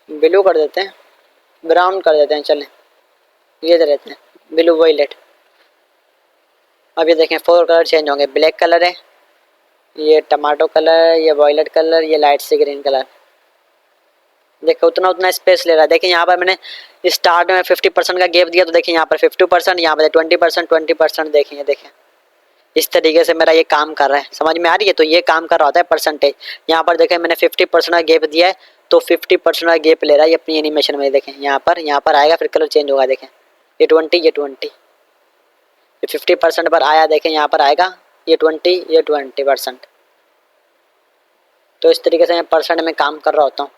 ब्लू कर देते हैं, ब्राउन कर देते हैं, चलें ये दे देते हैं ब्लू वायलेट। अब ये देखें 4 कलर चेंज होंगे, ब्लैक कलर है, ये टमाटो कलर, ये वायलेट कलर, ये लाइट से ग्रीन कलर। देखो उतना उतना स्पेस ले रहा है। देखिए यहाँ पर मैंने स्टार्ट में 50% का गैप दिया, तो देखिए यहाँ पर 50%, यहाँ पर 20%, 20%। देखें देखें इस तरीके से मेरा ये काम कर रहा है, समझ में आ रही है। तो ये काम कर रहा होता है परसेंटेज। यहाँ पर देखें मैंने 50% का गैप दिया है, तो 50% का गैप ले रहा है ये अपनी एनिमेशन में। देखें यहाँ पर आएगा, फिर कलर चेंज होगा। देखें ये 20, ये 20, ये 50% पर आया। देखें यहाँ पर आएगा ये 20, ये 20%। तो इस तरीके से मैं परसेंट में काम कर रहा होता हूँ।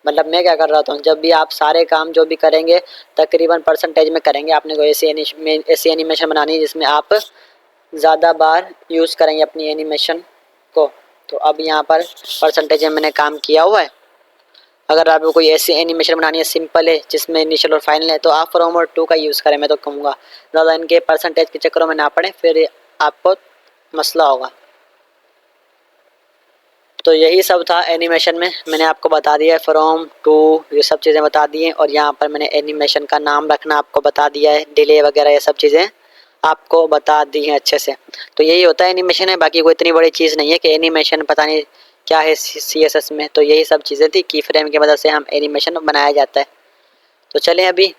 मतलब मैं क्या कर रहा हूँ, जब भी आप सारे काम जो भी करेंगे तकरीबन परसेंटेज में करेंगे। आपने को ऐसी एनिमेशन बनानी है जिसमें आप ज़्यादा बार यूज़ करेंगे अपनी एनिमेशन को। तो अब यहाँ पर परसेंटेज में मैंने काम किया हुआ है। अगर आपको कोई ऐसी एनिमेशन बनानी है सिंपल है जिसमें इनिशियल और फाइनल है, तो आप फ्रॉम और टू का यूज़ करें। मैं तो कहूँगा ज़्यादा इनके परसेंटेज के चक्करों में ना पड़े, फिर आपको मसला होगा। तो यही सब था एनिमेशन में, मैंने आपको बता दिया है फ्रॉम टू, ये सब चीज़ें बता दी हैं। और यहाँ पर मैंने एनिमेशन का नाम रखना आपको बता दिया है, डिले वगैरह ये सब चीज़ें आपको बता दी हैं अच्छे से। तो यही होता है एनिमेशन है, बाकी कोई इतनी बड़ी चीज़ नहीं है कि एनिमेशन पता नहीं क्या है CSS में। तो यही सब चीज़ें थी, की फ्रेम की मदद से हम एनिमेशन बनाया जाता है। तो चलें अभी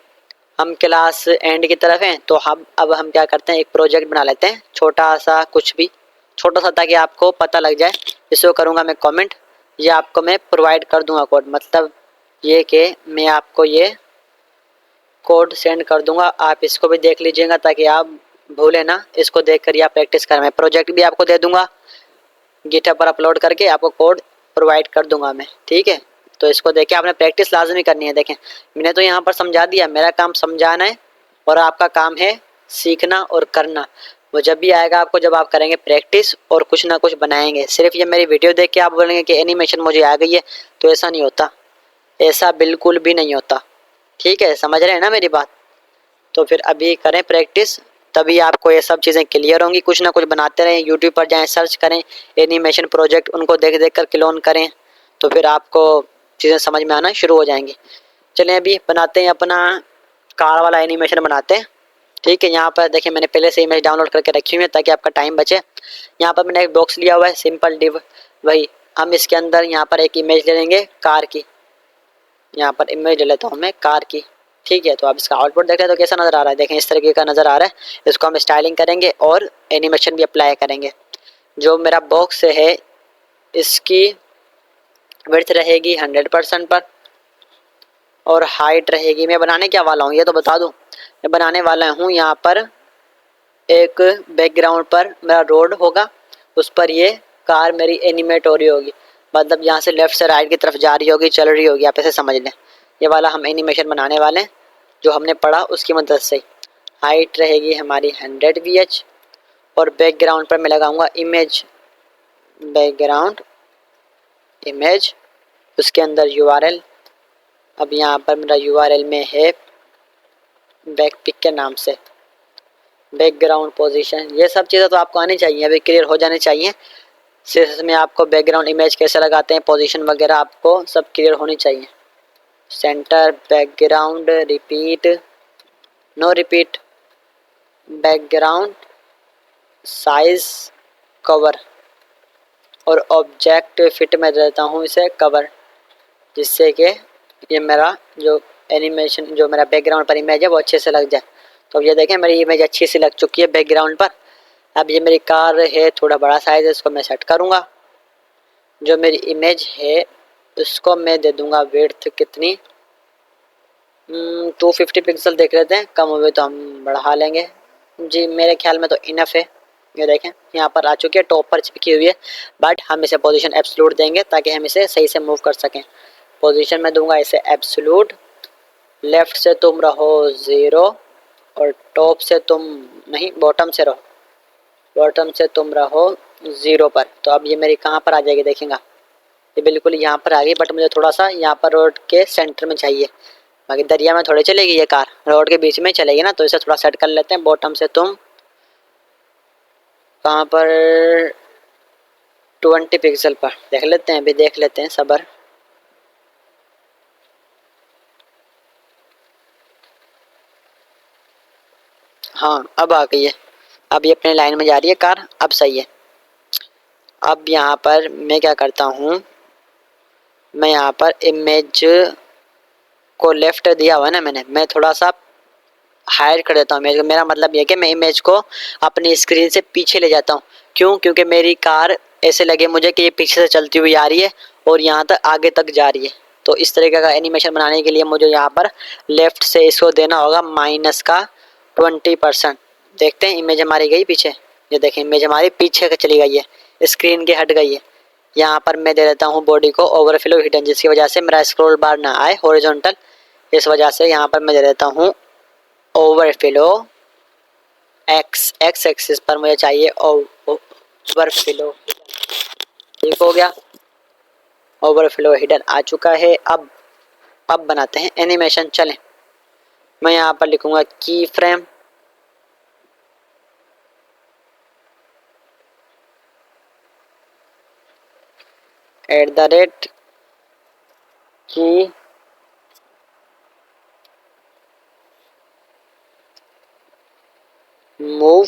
हम क्लास एंड की तरफ हैं, तो अब हम क्या करते हैं, एक प्रोजेक्ट बना लेते हैं छोटा सा, कुछ भी छोटा सा, ताकि आपको पता लग जाए। इसको करूँगा मैं कमेंट, ये आपको मैं प्रोवाइड कर दूँगा कोड। मतलब ये कि मैं आपको ये कोड सेंड कर दूँगा, आप इसको भी देख लीजिएगा ताकि आप भूलें ना। इसको देख कर या प्रैक्टिस करें। मैं प्रोजेक्ट भी आपको दे दूँगा, गिटहब पर अपलोड करके आपको कोड प्रोवाइड कर दूँगा मैं, ठीक है। तो इसको देख के आपने प्रैक्टिस लाजमी करनी है। देखें मैंने तो यहाँ पर समझा दिया, मेरा काम समझाना है और आपका काम है सीखना और करना। वो जब भी आएगा आपको, जब आप करेंगे प्रैक्टिस और कुछ ना कुछ बनाएंगे। सिर्फ ये मेरी वीडियो देख के आप बोलेंगे कि एनिमेशन मुझे आ गई है, तो ऐसा नहीं होता, ऐसा बिल्कुल भी नहीं होता, ठीक है। समझ रहे हैं ना मेरी बात। तो फिर अभी करें प्रैक्टिस, तभी आपको ये सब चीज़ें क्लियर होंगी। कुछ ना कुछ बनाते रहें, यूट्यूब पर जाएँ, सर्च करें एनिमेशन प्रोजेक्ट, उनको देख देख कर क्लोन करें, तो फिर आपको चीज़ें समझ में आना शुरू हो जाएंगी। चलें अभी बनाते हैं अपना कार वाला एनिमेशन बनाते हैं, ठीक है। यहाँ पर देखिए मैंने पहले से इमेज डाउनलोड करके रखी हुई है ताकि आपका टाइम बचे। यहाँ पर मैंने एक बॉक्स लिया हुआ है सिंपल डिव, वही हम इसके अंदर यहाँ पर एक इमेज ले लेंगे कार की। यहाँ पर इमेज ले लेता हूँ मैं कार की, ठीक है। तो आप इसका आउटपुट देख रहे हैं तो कैसा नज़र आ रहा है, देखें इस तरीके का नज़र आ रहा है। इसको हम स्टाइलिंग करेंगे और एनिमेशन भी अप्लाई करेंगे। जो मेरा बॉक्स है इसकी विड्थ रहेगी 100% पर, और हाइट रहेगी, मैं बनाने क्या वाला हूँ ये तो बता दूँ। मैं बनाने वाला हूँ यहाँ पर एक बैकग्राउंड पर मेरा रोड होगा, उस पर ये कार मेरी एनिमेट हो रही होगी। मतलब यहाँ से लेफ़्ट से राइट की तरफ जा रही होगी, चल रही होगी, आप ऐसे समझ लें। ये वाला हम एनिमेशन बनाने वाले हैं जो हमने पढ़ा उसकी मदद से। हाइट रहेगी हमारी 100 VH, और बैकग्राउंड पर मैं लगाऊंगा इमेज, बैकग्राउंड इमेज, उसके अंदर URL। अब यहाँ पर मेरा URL में है बैकपिक के नाम से, बैकग्राउंड पोजीशन, ये सब चीज़ें तो आपको आनी चाहिए, अभी क्लियर हो जानी चाहिए। CSS में आपको बैकग्राउंड इमेज कैसे लगाते हैं, पोजीशन वगैरह आपको सब क्लियर होनी चाहिए। Centre, background, repeat, no repeat, background, size, cover, और ऑब्जेक्ट फिट में देता हूँ इसे कवर, जिससे कि ये मेरा जो एनिमेशन, जो मेरा बैकग्राउंड पर इमेज है वो अच्छे से लग जाए। तो ये देखें मेरी इमेज अच्छी सी लग चुकी है बैकग्राउंड पर। अब ये मेरी कार है, थोड़ा बड़ा साइज़ है, इसको मैं सेट करूँगा। जो मेरी इमेज है उसको मैं दे दूँगा विड्थ कितनी, 250 पिक्सल देख लेते हैं, कम हुए तो हम बढ़ा लेंगे जी, मेरे ख्याल में तो इनफ है। ये देखें यहाँ पर आ चुकी है, टॉप पर चिपकी हुई है, बट हम इसे पोजीशन एब्सोल्यूट देंगे ताकि हम इसे सही से मूव कर सकें। पोजीशन में दूंगा इसे एब्सोल्यूट, लेफ़्ट से तुम रहो 0 और टॉप से तुम नहीं, बॉटम से रहो, बॉटम से तुम रहो 0 पर। तो अब ये मेरी कहाँ पर आ जाएगी, देखेंगे ये बिल्कुल यहाँ पर आ गई, बट मुझे थोड़ा सा यहाँ पर रोड के सेंटर में चाहिए। बाकी दरिया में थोड़ी चलेगी ये कार, रोड के बीच में चलेगी ना। तो इसे थोड़ा सेट कर लेते हैं बॉटम से। तुम कहाँ पर, 20 पिक्सल पर देख लेते हैं, अभी देख लेते हैं, सबर। हाँ अब आ गई है, अब ये अपने लाइन में जा रही है कार, अब सही है। अब यहाँ पर मैं क्या करता हूँ, मैं यहाँ पर इमेज को लेफ्ट दिया हुआ है ना मैंने, मैं थोड़ा सा हाइड कर देता हूँ इमेज को। मेरा मतलब ये है कि मैं इमेज को अपनी स्क्रीन से पीछे ले जाता हूँ। क्यों? क्योंकि मेरी कार ऐसे लगे मुझे कि ये पीछे से चलती हुई आ रही है और यहाँ तक आगे तक जा रही है। तो इस तरीके का एनिमेशन बनाने के लिए मुझे यहाँ पर लेफ्ट से इसको देना होगा माइनस का 20%। देखते हैं इमेज हमारी गई पीछे, ये देखें इमेज हमारी पीछे चली गई है, स्क्रीन के हट गई है। यहाँ पर मैं दे देता हूँ बॉडी को ओवरफ्लो हिडन, जिसकी वजह से मेरा स्क्रॉल बार ना आए हॉरिजॉन्टल। इस वजह से यहाँ पर मैं दे देता हूँ ओवरफ्लो एक्स एक्सिस पर मुझे चाहिए ओवरफ्लो। ठीक हो गया, ओवरफ्लो हिडन आ चुका है। अब बनाते हैं एनिमेशन। चलें, मैं यहाँ पर लिखूंगा की फ्रेम, @ की मूव।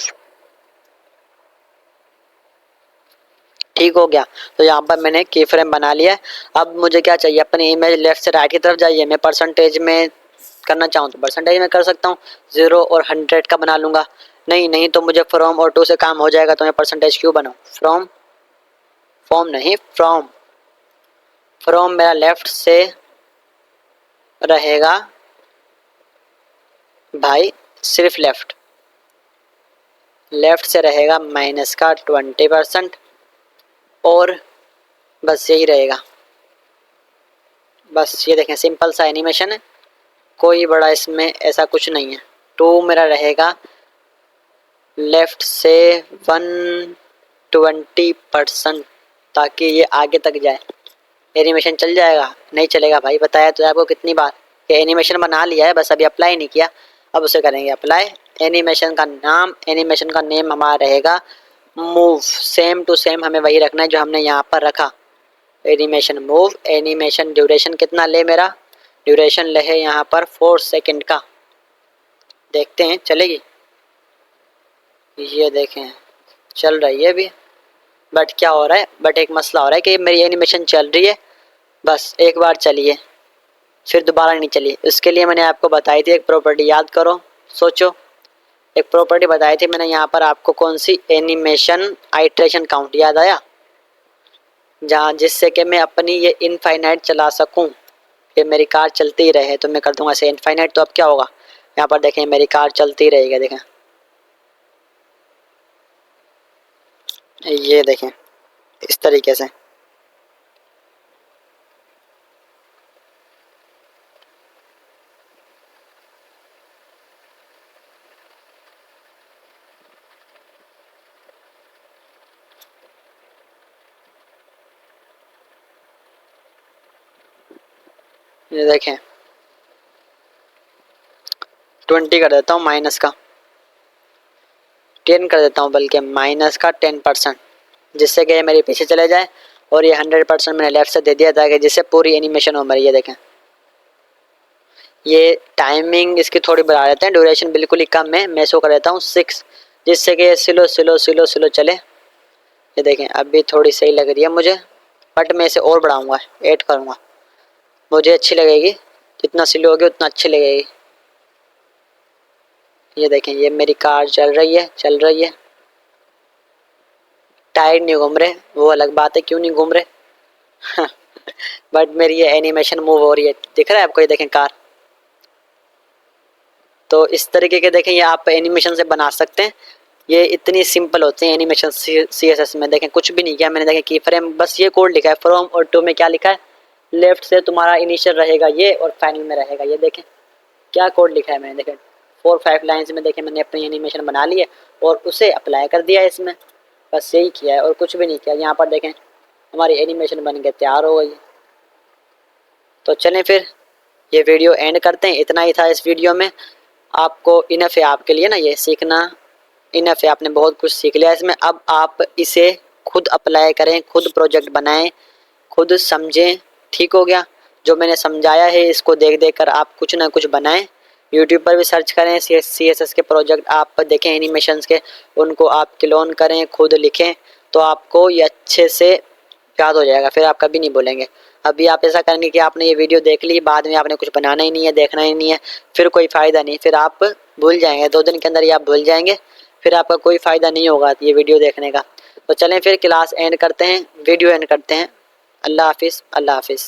ठीक हो गया, तो यहाँ पर मैंने की फ्रेम बना लिया है। अब मुझे क्या चाहिए, अपनी इमेज लेफ्ट से राइट की तरफ जाइए। मैं परसेंटेज में करना चाहूँ तो परसेंटेज में कर सकता हूँ, 0 और 100 का बना लूँगा। नहीं तो मुझे फ्रॉम और टू से काम हो जाएगा, तो मैं परसेंटेज क्यों बनाऊँ। फ्रॉम नहीं, फ्रॉम मेरा लेफ्ट से रहेगा भाई, सिर्फ लेफ्ट से रहेगा माइनस का 20%, और बस यही रहेगा। बस ये देखें, सिंपल सा एनिमेशन है, कोई बड़ा इसमें ऐसा कुछ नहीं है। 2 मेरा रहेगा लेफ्ट से 120%, ताकि ये आगे तक जाए। एनिमेशन चल जाएगा? नहीं चलेगा भाई, बताया तो आपको कितनी बार। ये एनिमेशन बना लिया है, बस अभी अप्लाई नहीं किया, अब उसे करेंगे अप्लाई। एनिमेशन का नेम हमारा रहेगा मूव। सेम टू सेम हमें वही रखना है जो हमने यहाँ पर रखा, एनिमेशन मूव। एनिमेशन ड्यूरेशन कितना ले, मेरा ड्यूरेशन ले है यहाँ पर 4 सेकंड का। देखते हैं चलेगी, ये देखें चल रही है अभी। बट क्या हो रहा है, बट एक मसला हो रहा है कि मेरी एनिमेशन चल रही है, बस एक बार चलिए फिर दोबारा नहीं चली। उसके लिए मैंने आपको बताई थी एक प्रॉपर्टी, याद करो, सोचो। एक प्रॉपर्टी बताई थी मैंने यहाँ पर आपको, कौन सी, एनिमेशन आइट्रेशन काउंट, याद आया? जहाँ जिससे कि मैं अपनी ये इनफाइनाइट चला सकूँ, कि मेरी कार चलती ही रहे। तो मैं कर दूंगा इसे इनफाइनाइट। तो अब क्या होगा, यहाँ पर देखें मेरी कार चलती रहेगी। देखें, ये देखें इस तरीके से। ये देखें 20 कर देता हूँ, माइनस का 10 कर देता हूँ, बल्कि माइनस का 10%, जिससे कि मेरे पीछे चले जाए। और ये 100% मैंने लेफ्ट से दे दिया था, कि जिससे पूरी एनिमेशन हो मेरी। ये देखें, ये टाइमिंग इसकी थोड़ी बढ़ा देते हैं, ड्यूरेशन बिल्कुल ही कम है, मैं इसको कर देता हूँ 6, जिससे कि स्लो चले। ये देखें अभी थोड़ी सही लग रही है मुझे, बट मैं इसे और बढ़ाऊँगा, ऐड करूँगा, मुझे अच्छी लगेगी। जितना स्लो होगी उतना अच्छी लगेगी। ये देखें, ये मेरी कार चल रही है। टायर नहीं घूम रहे, वो अलग बात है, क्यों नहीं घूम रहे बट मेरी ये एनिमेशन मूव हो रही है, दिख रहा है आपको? ये देखें कार। तो इस तरीके के देखें, ये आप एनिमेशन से बना सकते हैं। ये इतनी सिंपल होते हैं एनिमेशन CSS में। देखें कुछ भी नहीं किया मैंने, देखें की फ्रेम, बस ये कोड लिखा है। फ्रॉम और टू में क्या लिखा है, लेफ्ट से तुम्हारा इनिशियल रहेगा ये, और फाइनल में रहेगा ये। देखें क्या कोड लिखा है मैंने, देखें 4-5 लाइन्स में देखें मैंने अपनी एनिमेशन बना ली है और उसे अप्लाई कर दिया है इसमें। बस यही किया है और कुछ भी नहीं किया। यहाँ पर देखें हमारी एनिमेशन बन के तैयार हो गई। तो चलें फिर ये वीडियो एंड करते हैं। इतना ही था इस वीडियो में। आपको इनफ है, आपके लिए ना ये सीखना इनफ है, आपने बहुत कुछ सीख लिया इसमें। अब आप इसे खुद अप्लाई करें, खुद प्रोजेक्ट बनाएं, खुद समझें। ठीक हो गया? जो मैंने समझाया है इसको देख देख कर आप कुछ ना कुछ बनाएं। यूट्यूब पर भी सर्च करें, CSS के प्रोजेक्ट आप देखें एनिमेशंस के, उनको आप क्लोन करें, खुद लिखें, तो आपको ये अच्छे से याद हो जाएगा, फिर आप कभी नहीं बोलेंगे। अभी आप ऐसा करेंगे कि आपने ये वीडियो देख ली, बाद में आपने कुछ बनाना ही नहीं है, देखना ही नहीं है, फिर कोई फ़ायदा नहीं, फिर आप भूल जाएंगे, 2 दिन के अंदर ही आप भूल जाएंगे, फिर आपका कोई फ़ायदा नहीं होगा ये वीडियो देखने का। तो चलें फिर क्लास एंड करते हैं, वीडियो एंड करते हैं। अल्लाह हाफिज़, अल्लाह हाफिज़।